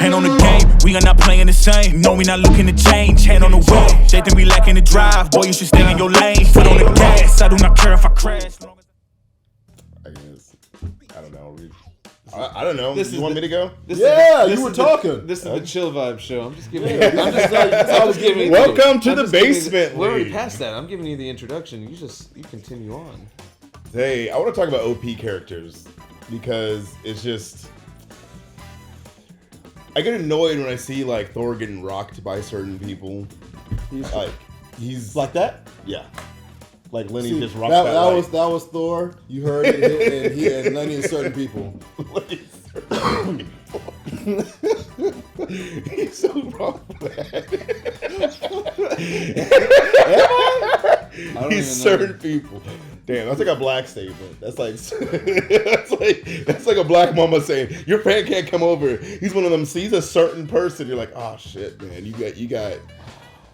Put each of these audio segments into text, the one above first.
Hand on the game, we are not playing the same. No, we not looking to change. Hand on the wheel, they think we lacking the drive. Boy, you should stay in your lane. Foot on the gas, I do not care if I crash. I guess. I don't know. I don't know. You want me to go? You were talking. This is the chill vibe show. I'm just giving you. I was giving. Welcome to the basement. We're already past that. I'm giving you the introduction. You continue on. Hey, I want to talk about OP characters because it's just. I get annoyed when I see like Thor getting rocked by certain people. He's like that. Yeah. Like Lenny just rocked that was Thor. You heard it, and he and Lenny and certain people. He's so wrong for that. He's certain people. Damn, that's like a black statement. That's like that's like a black mama saying your friend can't come over. He's one of them. He's a certain person. You're like, oh shit, man, you got.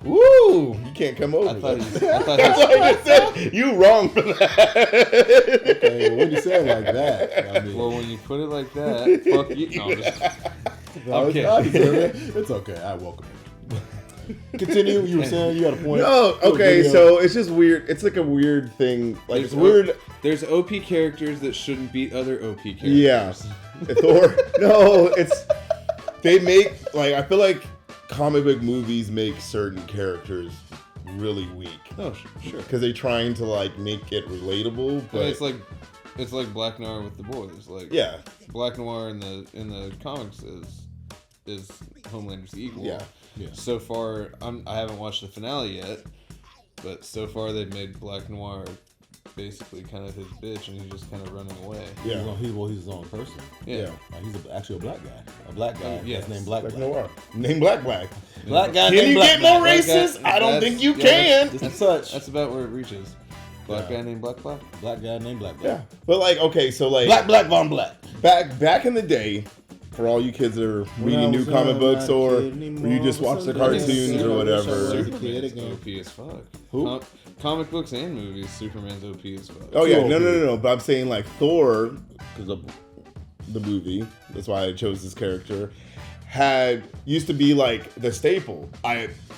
Woo! You can't come over. I thought that's what I just said. You wrong for that. Okay, when you say it like that, I mean, well, when you put it like that, fuck you. No, I'm just, okay. It's okay. I welcome it. Continue. You were saying you got a point. No, okay. So it's just weird. It's like a weird thing. Like it's weird. There's OP characters that shouldn't beat other OP characters. Yeah. Thor. No, it's they make like I feel like. Comic book movies make certain characters really weak. Oh, sure. Because they're trying to like make it relatable, but it's like Black Noir with the boys. Like Black Noir in the comics is Homelander's equal. Yeah. So far, I haven't watched the finale yet, but so far they've made Black Noir basically kind of his bitch, and he's just kind of running away. Yeah, he's his own person. Yeah. He's actually a black guy. That's named Black Noir. Named Black. Black guy. Can you get more racist? I don't think you can. That's about where it reaches. Black guy named Black. Black guy named Black. Yeah, but like okay, so like Black Von Black. Back in the day. For all you kids that are reading new comic books or you just watch the cartoons or whatever. Superman's OP as fuck. Who? Comic books and movies, Superman's OP as fuck. Oh yeah, no. But I'm saying like Thor, because of the movie, that's why I chose this character, used to be like the staple.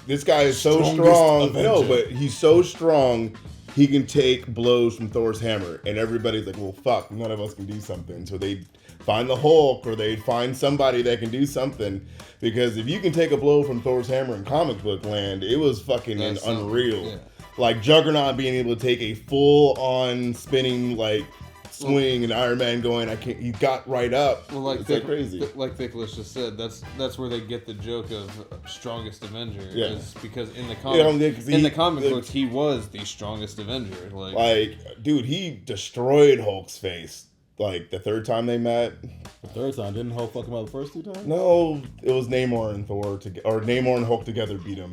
This guy is so strong. Avenger. No, but he's so strong. He can take blows from Thor's hammer, and everybody's like, well, fuck, none of us can do something. So they find the Hulk, or they find somebody that can do something. Because if you can take a blow from Thor's hammer in comic book land, it was fucking unreal. Yeah. Like Juggernaut being able to take a full-on spinning like swing, and Iron Man going, I can't. He got right up. Well, like it's like crazy. Like Nicholas just said, that's where they get the joke of strongest Avenger. Yeah. Is because in the comic books, he was the strongest Avenger. Like, dude, he destroyed Hulk's face. Like the third time they met. The third time, didn't Hulk fuck him up the first two times? No, it was Namor and Thor or Namor and Hulk together beat him.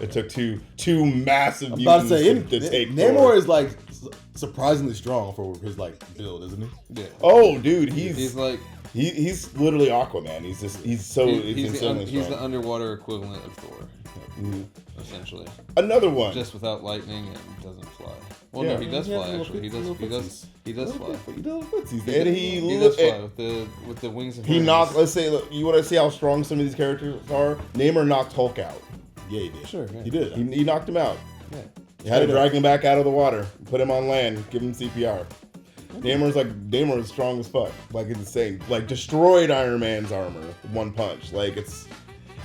It took two massive mutants to take Namor Thor. is like surprisingly strong for his like build, isn't he? Yeah. Oh, dude, he's like he's literally Aquaman. He's insanely strong. He's the underwater equivalent of Thor, essentially. Another one, just without lightning and doesn't fly. Well, no, he does fly actually. He does fly. He does fly. And he does fly with the wings of He knocked. Let's say you want to see how strong some of these characters are. Namor knocked Hulk out. Yeah, he did. Sure, yeah. He did. He knocked him out. Yeah. You had to drag him back out of the water, put him on land, give him CPR. Namor is strong as fuck. Like it's insane. Like destroyed Iron Man's armor with one punch. Like it's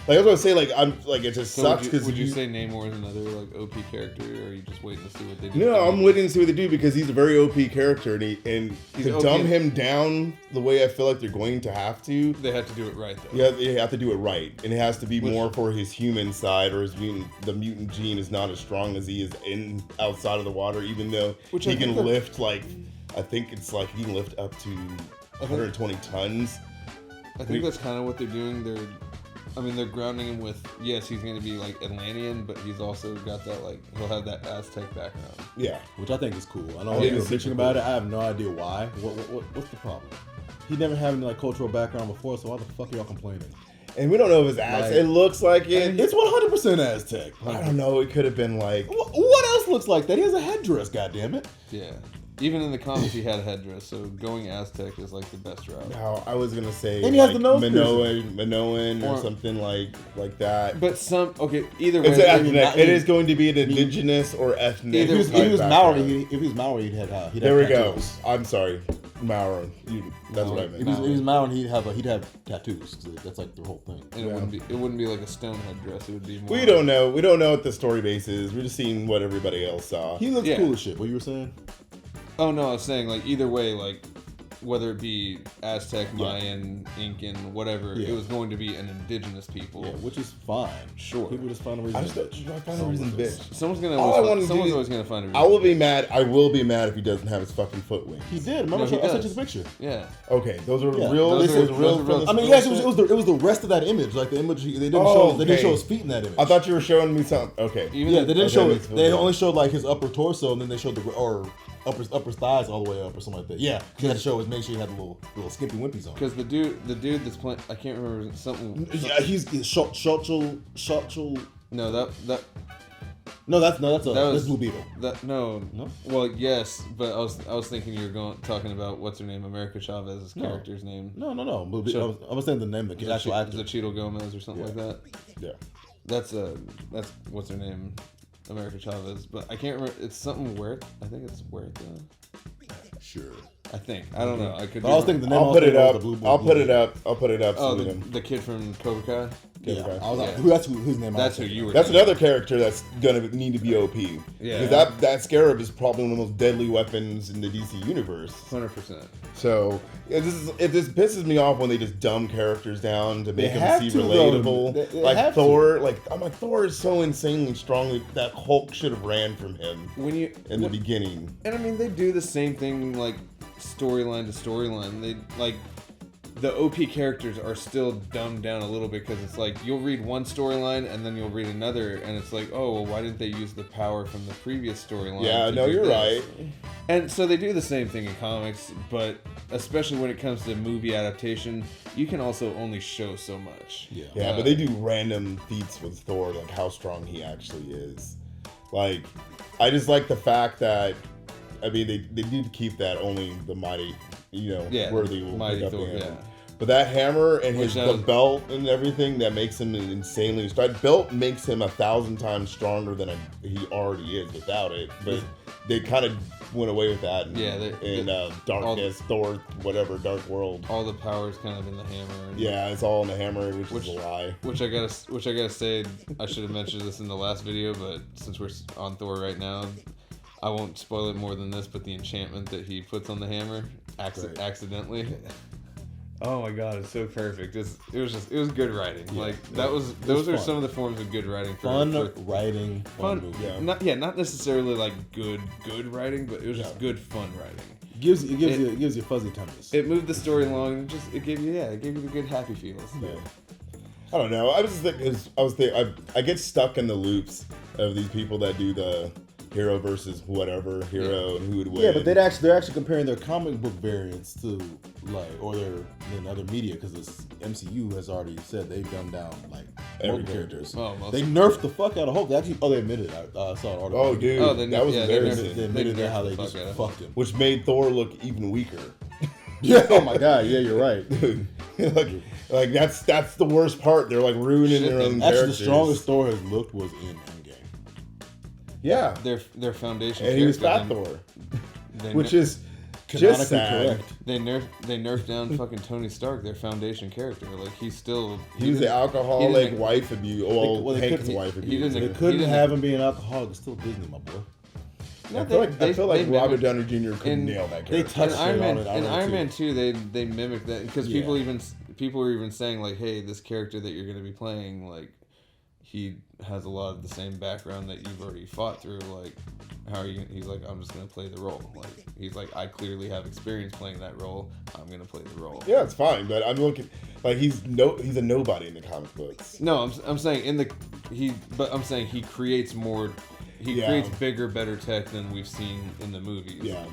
like I was gonna say it just sucks because would you say Namor is another like OP character, or are you just waiting to see what they do? No, I'm waiting to see what they do because he's a very OP character and to dumb him down the way I feel like they're going to have to. They have to do it right though. Yeah, they have to do it right, and it has to be more for his human side, or his mutant. The mutant gene is not as strong as he is outside of the water, even though he can lift like. I think it's like he can lift up to 120 tons. I think that's kind of what they're doing. They're grounding him with, yes, he's going to be like Atlantean, but he's also got that he'll have that Aztec background. Yeah, which I think is cool. I know you're bitching about it. I have no idea why. What's the problem? He never had any cultural background before, so why the fuck are y'all complaining? And we don't know if it's Aztec. It looks like it. It's 100% Aztec. I don't know. It could have been like. What else looks like that? He has a headdress. Goddamn it. Yeah. Even in the comics, he had a headdress, so going Aztec is like the best route. No, I was gonna say And he has the nose Minoan or Or- something like that. But either way, It's ethnic. It is going to be an indigenous or ethnic. Either- If he was background. Maori, if he was Maori, he'd have There we go. tattoos. I'm sorry, Mauro. That's what I If meant. he was Maori, he'd have tattoos. 'Cause that's like the whole thing. and it wouldn't be like a stone headdress. It would be more. We don't know. We don't know what the story base is. We're just seeing what everybody else saw. He looks Yeah. cool as shit. What you were saying? Oh no, I was saying like either way, like whether it be Aztec, Mayan, Incan, whatever, Yeah. it was going to be an indigenous people. Yeah, which is fine. Sure. People just find a reason. I to just bitch. I find a reason to bitch. Someone's gonna. All I Always wanna do someone's is- always gonna find a reason. I will to be bitch. mad. I will be mad if he doesn't have his fucking foot wings. He did. Remember, No, he I sent you does. the picture. Yeah. Okay, those are Yeah, real. those This are- is those real. are from real. the I mean, story yes, it was the rest of that image. Like the image, they didn't Oh, they didn't show okay. his feet in that image. I thought you were showing me something. Okay. Even Yeah, the- they didn't Okay, show. that makes me They feel only good. showed like his upper torso, and then they showed the upper thighs all the way up or something like that. Yeah, he had to show his. Make sure he had the little skimpy wimpies on. Because the dude that's playing, I can't remember something. Yeah, He's Shotchel. No, that That's was- that's Blue Beetle. no. No? Well, talking I was thinking you were talking about what's her name, America Chavez's No. character's name. No. Blue Beetle. Sure. I was saying the name of the actual actor. Zachito Gomez or something like that. Yeah. That's what's her name, America Chavez. But I can't remember. It's something Huerta. I think it's Huerta. Sure. I think. I don't know. I could. But I was thinking the name. I'll I was put it thinking was up. the Blue I'll Blue put it Beetle. up. I'll put it up. Oh, So we can- the kid from Cobra Kai. Yeah, Okay. I was like, Yeah. that's whose name. That's I who was you were. That's thinking. another character that's gonna need to be OP. Yeah. Because that scarab is probably one of the most deadly weapons in the DC universe. 100%. So it just pisses me off when they just dumb characters down to make They them have seem to, though. relatable. They like have Thor, I'm like Thor is so insanely strong that Hulk should have ran from him When you in the beginning. And I mean, they do the same thing, like storyline to storyline. They like the OP characters are still dumbed down a little bit because it's like you'll read one storyline and then you'll read another, and it's like, oh, well, why didn't they use the power from the previous storyline? Yeah, to no, do you're this? right. And so they do the same thing in comics, but especially when it comes to movie adaptation, you can also only show so much. Yeah. Yeah, but they do random feats with Thor, like how strong he actually is. Like, I just like the fact that, I mean, they did keep that only the mighty, worthy will Mighty pick up Thor, the hammer. yeah. But that hammer and Which the belt and everything that makes him insanely strong. That belt makes him 1,000 times stronger than he already is without it. But they kind of went away with that. In Darkness, Thor, whatever, Dark World. All the power's kind of in the hammer. And Yeah, it's all in the hammer, which is a lie. Which I gotta say, I should have mentioned this in the last video, but since we're on Thor right now, I won't spoil it more than this. But the enchantment that he puts on the hammer, accidentally. Oh my god, it's so perfect. It was good writing. Those are fun. some of the forms of good writing. Fun writing, fun movie. Yeah. Not necessarily like good writing, but it was just good fun writing. It gives you fuzzy tummies. It moved the story along, and it gave you the good happy feels. Yeah. I don't know. I was just thinking, I get stuck in the loops of these people that do the hero versus whatever hero and who would win. Yeah, but they're actually comparing their comic book variants to in other media because this MCU has already said they've dumbed down Every every character. characters. Oh, most They of nerfed the fuck out of Hulk. They admitted it. I saw an article. Oh, dude, Oh, that was embarrassing. They admitted They how nerfed they the just fuck out of fucked him. Which made Thor look even weaker. Yeah. Oh my god. Yeah, you're right. like that's the worst part. They're like ruining their own Actually, characters. the strongest Thor has looked was in Endgame. Yeah, their foundation. and he was Fat character, Thor, they which ner- is Canonically just sad. correct. they nerfed down fucking Tony Stark, their foundation character. Like He was the didn't- alcoholic he wife abuse. well, they Hank's couldn't- wife he abuse. didn't- They couldn't didn't- have him being an alcoholic. It's still Disney, my boy. I feel like they Robert mimicked- Downey Jr. couldn't in- nail that they character. touched in Iron Man, on it already, Iron too. Man 2, they mimicked that because Yeah. people were even saying like, hey, this character that you're going to be playing, like, he has a lot of the same background that you've already fought through. Like, how are you? He's like, I'm just going to play the role. Like, he's like, I clearly have experience playing that role. I'm going to play the role. Yeah, it's fine, but I'm looking like he's a nobody in the comic books. No, I'm saying I'm saying he creates more. He Yeah. creates bigger, better tech than we've seen in the movies. Yeah.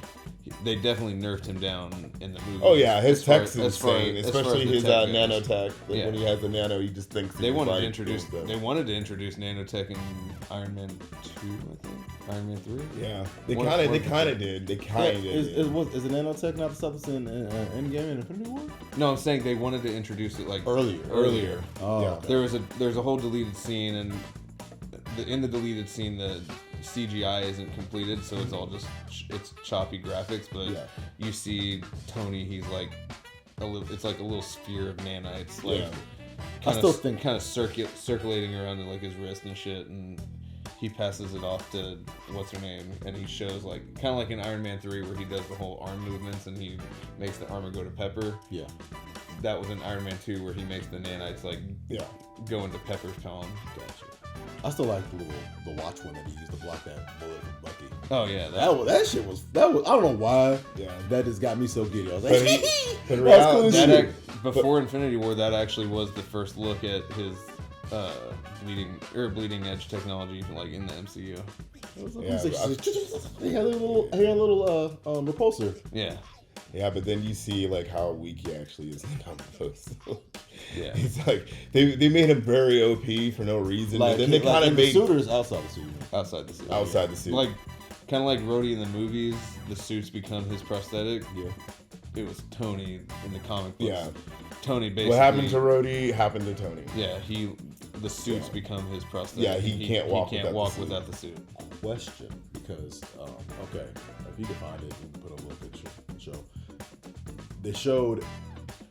they definitely nerfed him down in the movie. Oh yeah, his As far- tech's as far- insane, as far as especially the his tech goes. nanotech. Like Yeah. when he has the nano, he just thinks They he's wanted like to introduce. doing They stuff. wanted to introduce nanotech in Iron Man 2, I think. Iron Man 3. Yeah, they One- kind one- of did. They kind of Is did. it nanotech not the stuff that's in Endgame and Infinity War? No, I'm saying they wanted to introduce it like Earlier. Oh, Yeah. okay. There's a whole deleted scene, and in the deleted scene the CGI isn't completed, so it's all just it's choppy graphics. But Yeah. you see Tony, he's like it's like a little sphere of nanites, like Yeah. I still think kind of circulating around in like his wrist and shit, and he passes it off to what's her name, and he shows like kind of like in Iron Man 3 where he does the whole arm movements and he makes the armor go to Pepper. yeah. That was in Iron Man 2 where he makes the nanites like Yeah. go into Pepper's palm. Gotcha. I still like the watch one that he used to block that bullet from Bucky. Oh yeah, That shit was I don't know why. Yeah. That just got me so giddy. I was But like, but in that's cool reality- as that shit. before Infinity War, that actually was the first look at his bleeding edge technology like in the MCU. It was like- Yeah, he was like, he had a little repulsor. Yeah, Yeah, but then you see like how weak he actually is in combos. yeah. It's like they made him very OP for no reason. Like, and then they kind in of the made suitors outside the suit. Outside the suit. outside the suit. Like kind of like Rhodey in the movies, the suits become his prosthetic. Yeah. It was Tony in the comic books. Yeah. Tony basically. What happened to Rhodey happened to Tony. Yeah, the suits Yeah. become his prosthetic. Yeah, he can't walk without the walk suit. without the suit. Question, because okay, if you can find it, we can put a little picture show. They showed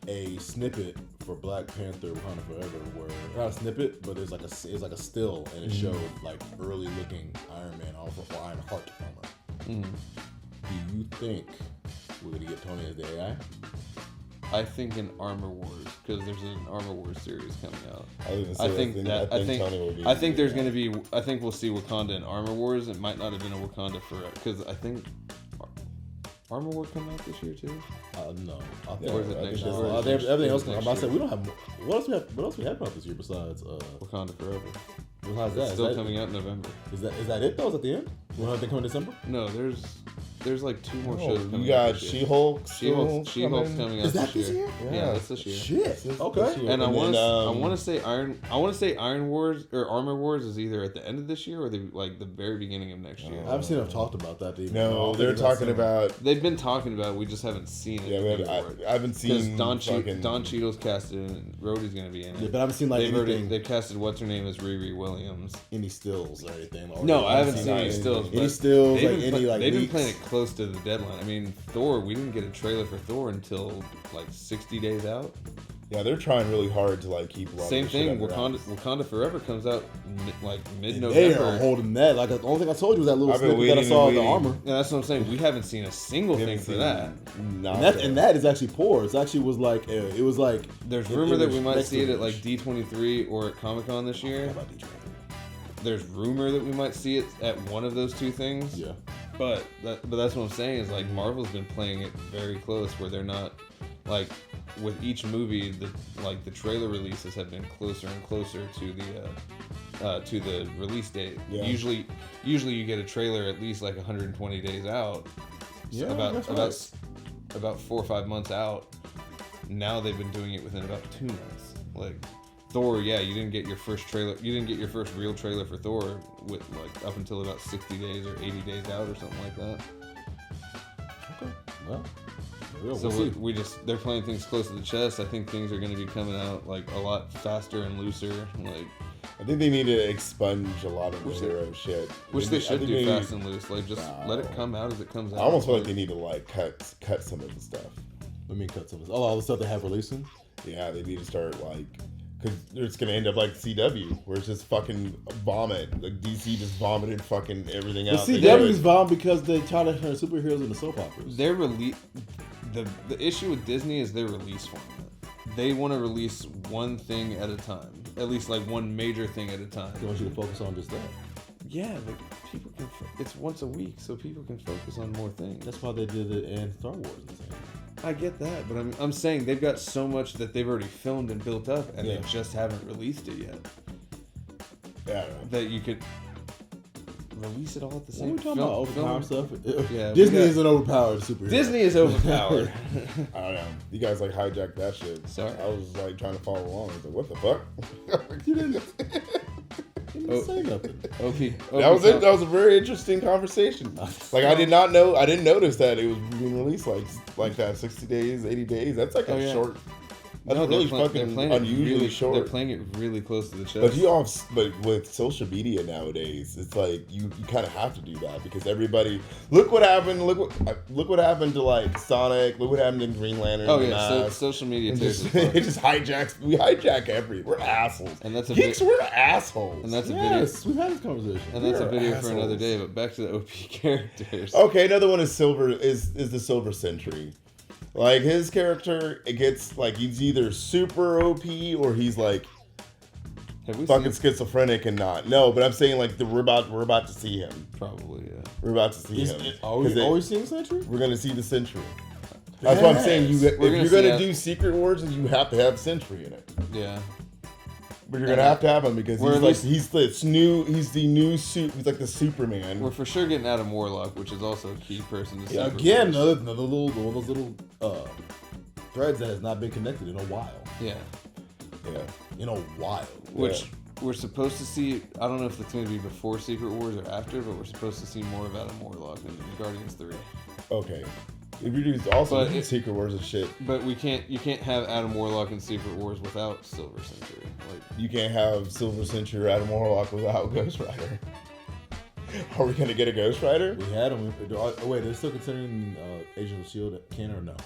a snippet for Black Panther: Wakanda Forever, where not a snippet, but it's like a still, and it showed like early looking Iron Man or Iron Heart armor. Do you think we're gonna get Tony as the AI? I think in Armor Wars, because there's an Armor Wars series coming out. I think there's going to be. I think we'll see Wakanda in Armor Wars. It might not have been a Wakanda forever, because I think Armor War come out this year too. No. Or is it next year? Everything else. I'm Next about to say year. we don't have. What else we have come out this year besides? Wakanda Forever. Besides that, It's still coming out in November. Is that it though? Is that the end? We don't have anything coming in December. No, there's like 2 more Oh, shows coming you out got this year. She-Hulk. She-Hulk's coming out Is that this this year. year? Yeah, that's this year. Shit. Okay. And I want then, to say Iron Wars or Armor Wars is either at the end of this year or the very beginning of next year. I haven't seen them talked about that. Either. No, I they're think that's talking about. They've been talking about it, we just haven't seen it. Yeah, I haven't Because seen Don fucking. Cheadle's casted and Rhodey's gonna be in it. Yeah, but I haven't seen like They've casted what's her name as Riri Williams. any stills or anything. Or No, I haven't seen any anything. stills. Any but stills, they've like been any like they've been leaks? playing it close to the deadline. I mean, Thor. We didn't get a trailer for Thor until like 60 days out. Yeah, they're trying really hard to like keep. a lot of Same this shit thing. under wraps. Wakanda Forever comes out They mid-November. are holding that. Like the only thing I told you was that little I've been snippet that I waiting saw and of the waiting. armor. Yeah, that's what I'm saying. We haven't seen a single We thing haven't for seen that. nothing. And that is actually poor. It's actually was like it was like. There's an rumor that image we might next see to it an at like image. D23 or at Comic Con this How year. about Detroit? There's rumor that we might see it at one of those two things. Yeah. But that's what I'm saying is like Marvel's been playing it very close where they're not like with each movie the trailer releases have been closer and closer to the release date. Yeah. Usually you get a trailer at least like 120 days out. Yeah, about that's about 4 or 5 months out. Now they've been doing it within about 2 months. Like Thor, yeah, you didn't get your first trailer. You didn't get your first real trailer for Thor with like up until about 60 days or 80 days out or something like that. Okay. Well. We'll So see. they're playing things close to the chest. I think things are going to be coming out like a lot faster and looser. Like I think they need to expunge a lot of the Which hero shit. which they I should think do they fast need- and loose. Like just let it come out as it comes out. I almost feel like they need to like cut some of the stuff. Let me cut some of this. All the stuff they have releasing. Yeah, they need to start like, because it's gonna end up like CW, where it's just fucking vomit. Like DC just vomited fucking everything But out. They CW's do it. bomb because they try to turn superheroes into soap operas. Their release. The issue with Disney is their release format. They want to release one thing at a time, at least like one major thing at a time. They want you to focus on just that. Yeah, but people can. It's once a week, so people can focus on more things. That's why they did it in Star Wars and things. I get that, but I'm saying they've got so much that they've already filmed and built up, and Yeah. they just haven't released it yet. Yeah, I don't know. That you could, release it all at the When same we talking about overpowered stuff, Yeah, Disney we got- isn't overpowered superhero. Disney is overpowered. I don't know. You guys like hijacked that shit. Sorry. I was like trying to follow along. I was like, what the fuck? You didn't say nothing. OP. That was it. That was a very interesting conversation. Like I didn't notice that it was being released like that. 60 days, 80 days. That's like a short. That's really fucking unusually short. They're playing it really close to the chest. But with social media nowadays, it's like you kind of have to do that because everybody look what happened. Look what happened to like Sonic. Look what happened in Green Lantern. Oh yeah, so social media it tears just hijacks. We hijack we're assholes. And that's a Geeks. We're assholes. And that's a Yes, we've had this conversation. And that's a We're video for another assholes. day. But back to the OP characters. Okay, another one is the Silver Sentry. Like his character, it gets like he's either super OP or he's like Have we fucking seen? schizophrenic and not. No, but I'm saying like we're about to see him. Probably, yeah. We're about to see him. Are we always seeing Sentry? We're gonna see the Sentry. That's what I'm saying. If you're gonna gonna see do Secret Wars, you have to have Sentry in it. Yeah. But you're gonna have to have him because We're at he's the new suit. He's like the Superman. We're for sure getting Adam Warlock, which is also a key person to Yeah, Secret again, Wars. another little one of those little threads that has not been connected in a while. Yeah. Yeah. In a while. Which we're supposed to see. I don't know if it's going to be before Secret Wars or after, but we're supposed to see more of Adam Warlock in Guardians 3. Okay. If you do also But Secret Wars and shit, But you can't have Adam Warlock in Secret Wars without Silver Sentry. Like, you can't have Silver Sentry or Adam Warlock without Ghost Rider. Are we gonna get a Ghost Rider? We had him. Wait, they're still considering Agents of S.H.I.E.L.D. canon or no?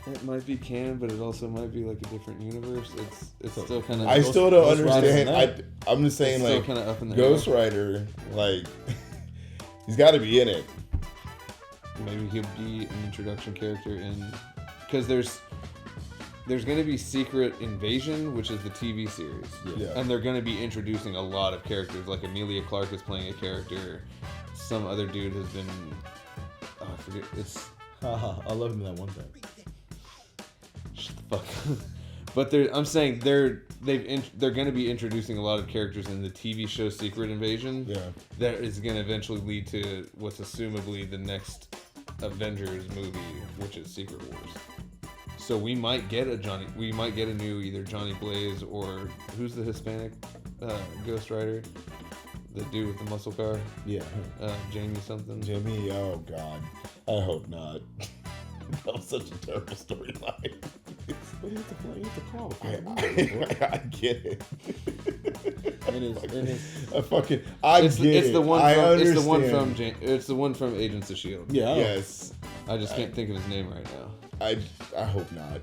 it might be canon, but it also might be like a different universe. It's still kind of. I still don't Ghost Rider's understand. I'm just saying, It's still like, kinda up in the Ghost air. Rider, like, he's got to be in it. Maybe he'll be an introduction character in, because there's going to be Secret Invasion, which is the TV series, Yeah. and they're going to be introducing a lot of characters. Like Emilia Clarke is playing a character. Some other dude has been. Oh, I forget. It's I love him in that one thing. shut the fuck up. But I'm saying they're going to be introducing a lot of characters in the TV show Secret Invasion. Yeah. That is going to eventually lead to what's assumably the next Avengers movie, which is Secret Wars. So we might get a new either Johnny Blaze or who's the Hispanic Ghost Rider, the dude with the muscle car, Yeah. Jamie something. Jimmy, oh god, I hope not. That was such a terrible storyline. But it's a call. I get it. It's the one I from understand. it's the one from Agents of S.H.I.E.L.D. Yeah. Yes, I just can't think of his name right now. I hope not.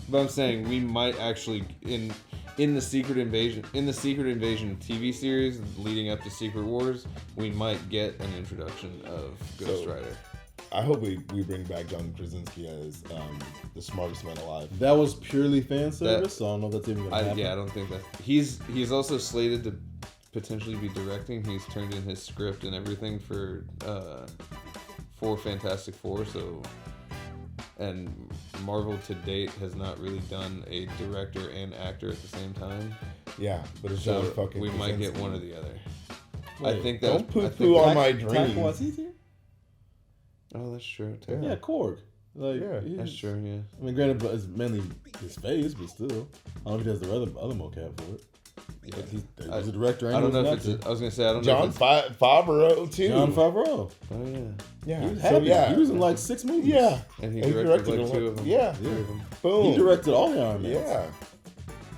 But I'm saying we might actually in the Secret Invasion TV series leading up to Secret Wars, we might get an introduction of Ghost Rider. I hope we bring back John Krasinski as the smartest man alive. That was purely fan service, so I don't know if that's even gonna happen. I don't think that he's also slated to potentially be directing. He's turned in his script and everything for Fantastic Four. So, and Marvel to date has not really done a director and actor at the same time. Yeah, but it's So John fucking we might get Krasinski. one or the other. Wait, I think that Don't poo-poo on my dreams. Oh, that's true. Yeah. Yeah, Korg. Like, Yeah. That's true. Yeah. I mean, granted, but it's mainly his face, but still, I don't know if he does the other mocap for it. But he's a director. I don't know if he's it's. I was gonna say I don't John know. If it's, Favreau too. John Favreau. oh yeah. Yeah, He was so happy. yeah, He was in like 6 movies. yeah, And he And directed like 2 of them. Yeah, Yeah. boom. He directed all the Iron Mans. Yeah.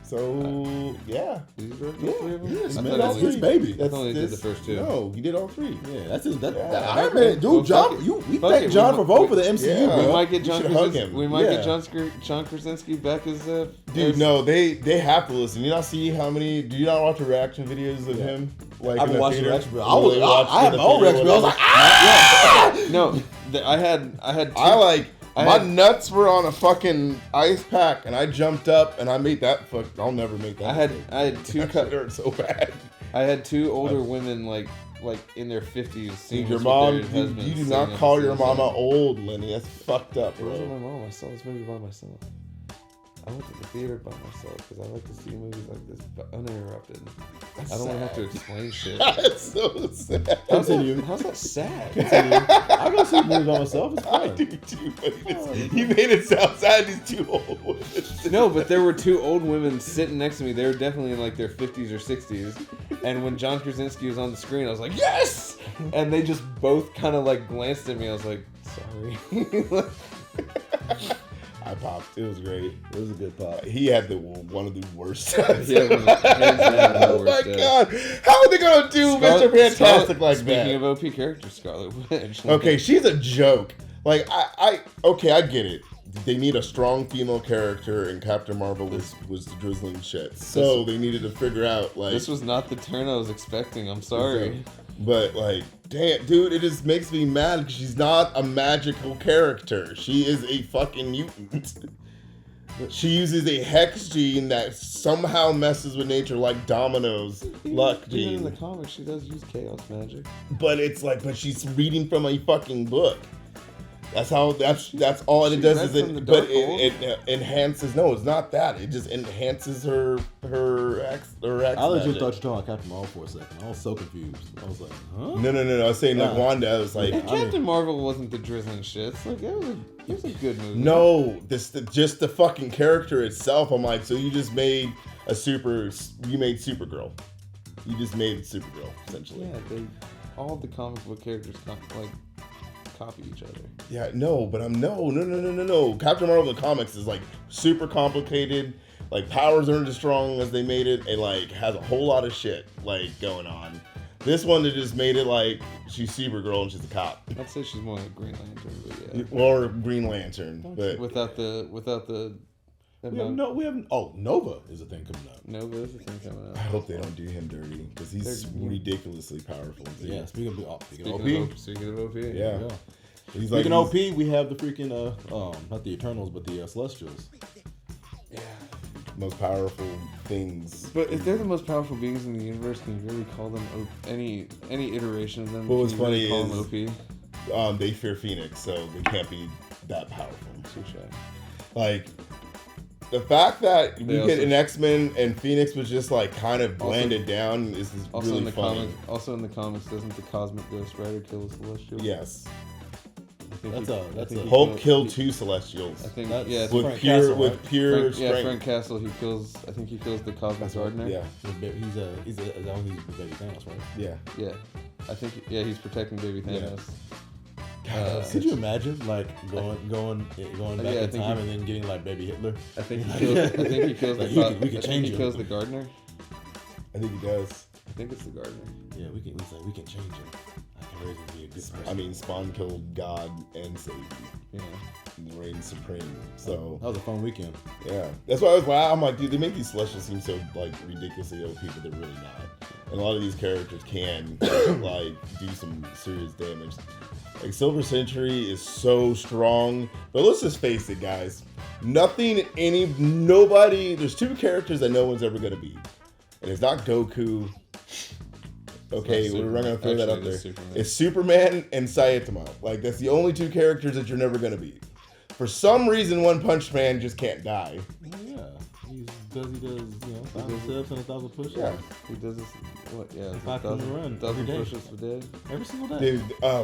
So yeah, Did he direct Yeah, all 3 of them? yes, I man, thought that's it was- his baby. I thought he did the first 2. No, he did all 3. Yeah, that's his. That Yeah. Iron Man, dude. Well, John, fuck it. we Fuck thank it. John We- Favreau for the MCU, Yeah. We bro. might get You John should hug Krasinski. him. We might get Yeah. John Krasinski back as Dude, no, they have to listen. You not see how many? Do you not watch the reaction videos of him? Like I've in been the watching theater? reaction videos. I had in my the own theater reaction videos. I was like, whatever. ah! No, I had. I like. I My had- nuts were on a fucking ice pack, and I jumped up, and I made that. I'll never make that. I had mistake. 2 That shit hurt so bad. I had 2 older women like in their 50s. Dude, seeing your this with mom. their husbands You do sitting not in call the your cinema. mama old, Lenny. That's fucked up, It wasn't bro. my mom. I saw this movie by myself. I went to the theater by myself because I like to see movies like this uninterrupted. I don't want to have to explain shit. That's so sad. How's that sad? I go see movies by myself. It's I fun. do too, but you made it sound sad. These two old women. No, but there were two old women sitting next to me. They were definitely in like their 50s or 60s. And when John Krasinski was on the screen, I was like, yes! And they just both kind of like glanced at me. I was like, sorry. I popped. It was great. It was a good pop. He had one of the worst. Yeah, it was hands down the Oh my worst, god! How are they gonna do Mr. Fantastic like speaking that? of OP characters, Scarlet Witch. Okay, she's a joke. Like I get it. They need a strong female character, and Captain Marvel was drizzling shit. So they needed to figure out like This was not the turn I was expecting. I'm sorry. But like, damn, dude, it just makes me mad because she's not a magical character. She is a fucking mutant. She uses a hex gene that somehow messes with nature, like Domino's luck Even in the gene. comics, she does use chaos magic. But it's like, but she's reading from a fucking book. That's all it does. Is read from the it enhances. No, it's not that. It just enhances her X I legit magic. thought you were talking about Captain Marvel for a second. I was so confused. I was like, huh? No. I was saying like Nah. Wanda. I was like, And Captain Marvel wasn't the drizzling shit. It's like, it was a good movie. no, just the fucking character itself. I'm like, so you just made you made Supergirl. You just made Supergirl essentially. Yeah, all the comic book characters copy each other. Yeah, no, but no. Captain Marvel in the comics is like super complicated. Like powers aren't as strong as they made it, and like has a whole lot of shit like going on. This one they just made it like she's Supergirl and she's a cop, I'd say she's more like Green Lantern, but yeah. or Green Lantern. But Without the We have Nova is a thing coming up. Nova is the thing coming I out. hope they don't do him dirty because he's ridiculously powerful. Too. Yeah, speaking of Speaking OP. of OP, Yeah. Yeah. He's like Speaking of OP, we have the freaking not the Eternals, but the Celestials. yeah. most powerful things. But if they're the most powerful beings in the universe, can you really call them any iteration of them? What was can you funny really call them OP? They fear Phoenix, so they can't be that powerful. Touche. Like the fact that we They get also- an X-Men and Phoenix was just like kind of blended down is Also really in the funny. in the comics, doesn't the Cosmic Ghost Rider kill the Celestial? Yes, I think That's he a- Hulk killed two Celestials I think That's- yeah. with with Frank pure Castle, with right? pure Frank, strength. Frank Castle. He kills. I think he kills the Cosmic That's what- Gardener. yeah, He's he's baby Thanos, right? yeah. Yeah. I think he's protecting Baby Thanos. Could you imagine like going back yeah, I in think time he- and then getting like baby Hitler? I think he kills. I think he kills Like, the. we Co- could- we could I think change he him. kills the Gardener. I think he does. I think it's the Gardener. Yeah, we can change him. I can raise him to be a good person. I mean, Spawn killed God and Satan Yeah. and reigns supreme. So that was a fun weekend. yeah, that's why I was like, I'm like, dude, they make these Celestials seem so like ridiculously OP, but they're really not. And a lot of these characters can like do some serious damage. Like Silver Sentry is so strong, but let's just face it, guys. Nobody. There's two characters that no one's ever gonna beat, and it's not Goku. Okay, It's not we're not gonna throw that Superman. up there. Actually, it is Superman. It's Superman and Saitama. Like that's the only two characters that you're never gonna beat. For some reason, One Punch Man just can't die. Oh, yeah, he does 1,000 steps and 1,000 push-ups Yeah. He does this. What? Yeah. It's 5,000 run every 1,000 day. push-ups a day. every single day. Dude,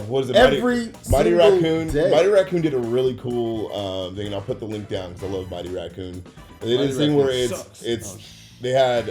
what is it? Every Mighty single Raccoon. day. Mighty Raccoon did a really cool thing, and I'll put the link down because I love Mighty Raccoon. And they did Mighty this thing where Raccoon it's sucks. they had